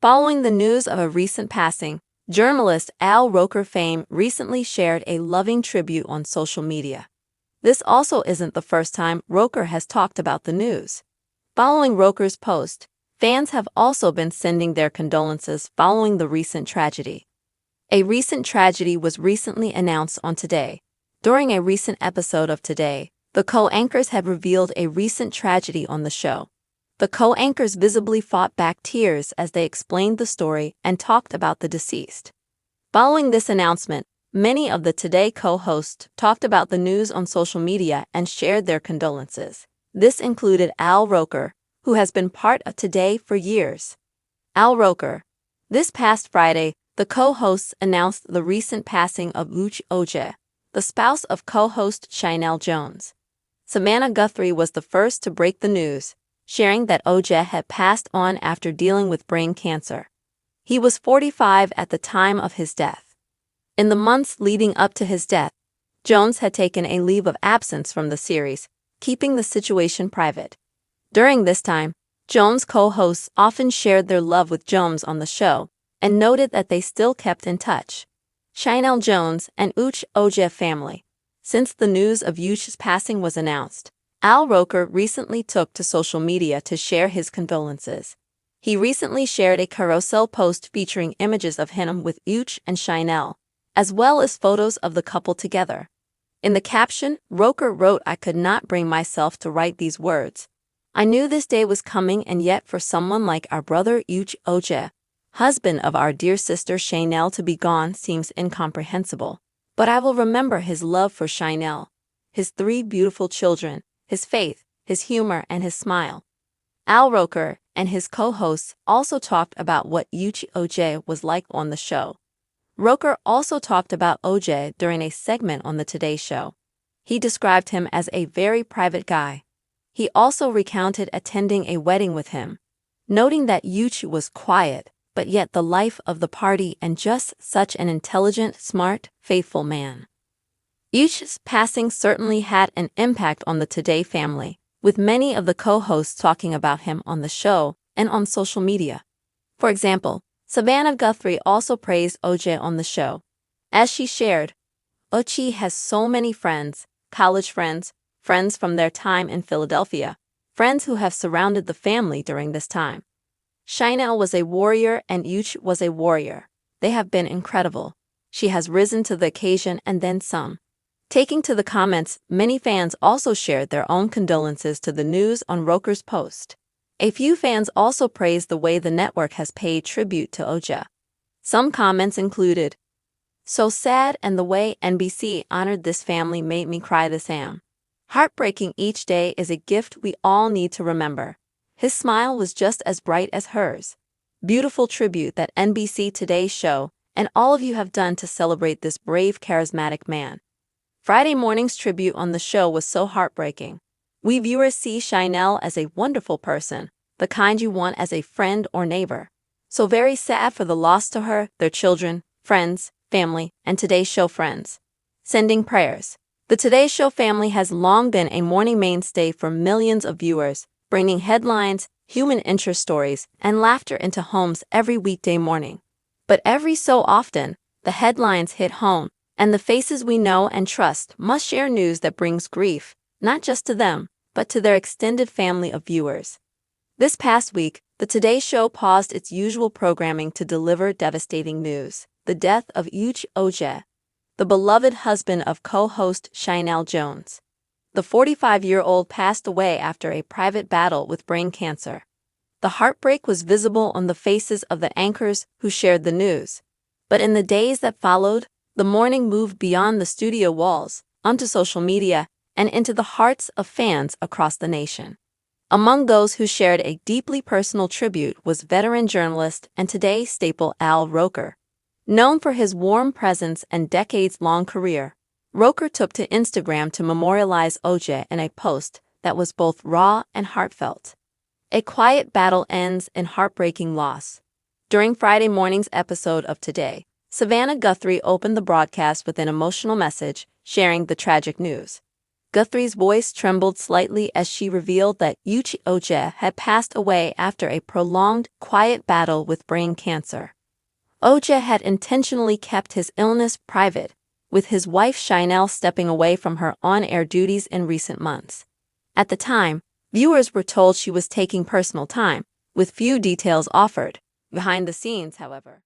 Following the news of a recent passing, journalist Al Roker fame recently shared a loving tribute on social media. This also isn't the first time Roker has talked about the news. Following Roker's post, fans have also been sending their condolences following the recent tragedy. A recent tragedy was recently announced on Today. During a recent episode of Today, the co-anchors had revealed a recent tragedy on the show. The co-anchors visibly fought back tears as they explained the story and talked about the deceased. Following this announcement, many of the Today co-hosts talked about the news on social media and shared their condolences. This included Al Roker, who has been part of Today for years. Al Roker. This past Friday, the co-hosts announced the recent passing of Uche Oje, the spouse of co-host Sheinelle Jones. Savannah Guthrie was the first to break the news, sharing that Oje had passed on after dealing with brain cancer. He was 45 at the time of his death. In the months leading up to his death, Jones had taken a leave of absence from the series, keeping the situation private. During this time, Jones co-hosts often shared their love with Jones on the show and noted that they still kept in touch. Sheinelle Jones and Uche Oje family. Since the news of Uche's passing was announced, Al Roker recently took to social media to share his condolences. He recently shared a carousel post featuring images of him with Uche and Sheinelle, as well as photos of the couple together. In the caption, Roker wrote, "I could not bring myself to write these words. I knew this day was coming, and yet for someone like our brother Uche Oje, husband of our dear sister Sheinelle, to be gone seems incomprehensible. But I will remember his love for Sheinelle, his 3 beautiful children, his faith, his humor, and his smile." Al Roker and his co-hosts also talked about what Uche Oje was like on the show. Roker also talked about Oje during a segment on the Today Show. He described him as a very private guy. He also recounted attending a wedding with him, noting that Uche was quiet, but yet the life of the party and just such an intelligent, smart, faithful man. Uche's passing certainly had an impact on the Today family, with many of the co-hosts talking about him on the show and on social media. For example, Savannah Guthrie also praised Oje on the show. As she shared, "Oche has so many friends, college friends, friends from their time in Philadelphia, friends who have surrounded the family during this time. Sheinelle was a warrior and Uche was a warrior. They have been incredible. She has risen to the occasion and then some." Taking to the comments, many fans also shared their own condolences to the news on Roker's post. A few fans also praised the way the network has paid tribute to Oje. Some comments included, "So sad, and the way NBC honored this family made me cry this am. Heartbreaking, each day is a gift we all need to remember. His smile was just as bright as hers. Beautiful tribute that NBC Today Show and all of you have done to celebrate this brave, charismatic man. Friday morning's tribute on the show was so heartbreaking. We viewers see Sheinelle as a wonderful person, the kind you want as a friend or neighbor. So very sad for the loss to her, their children, friends, family, and Today Show friends. Sending prayers." The Today Show family has long been a morning mainstay for millions of viewers, bringing headlines, human interest stories, and laughter into homes every weekday morning. But every so often, the headlines hit home, and the faces we know and trust must share news that brings grief, not just to them, but to their extended family of viewers. This past week, the Today Show paused its usual programming to deliver devastating news: the death of Uche Oje, the beloved husband of co-host Sheinelle Jones. The 45-year-old passed away after a private battle with brain cancer. The heartbreak was visible on the faces of the anchors who shared the news. But in the days that followed, the mourning moved beyond the studio walls, onto social media, and into the hearts of fans across the nation. Among those who shared a deeply personal tribute was veteran journalist and Today staple Al Roker. Known for his warm presence and decades-long career, Roker took to Instagram to memorialize Oje in a post that was both raw and heartfelt. A quiet battle ends in heartbreaking loss. During Friday morning's episode of Today, Savannah Guthrie opened the broadcast with an emotional message, sharing the tragic news. Guthrie's voice trembled slightly as she revealed that Yuchi Oje had passed away after a prolonged, quiet battle with brain cancer. Oje had intentionally kept his illness private, with his wife Shinel stepping away from her on-air duties in recent months. At the time, viewers were told she was taking personal time, with few details offered. Behind the scenes, however,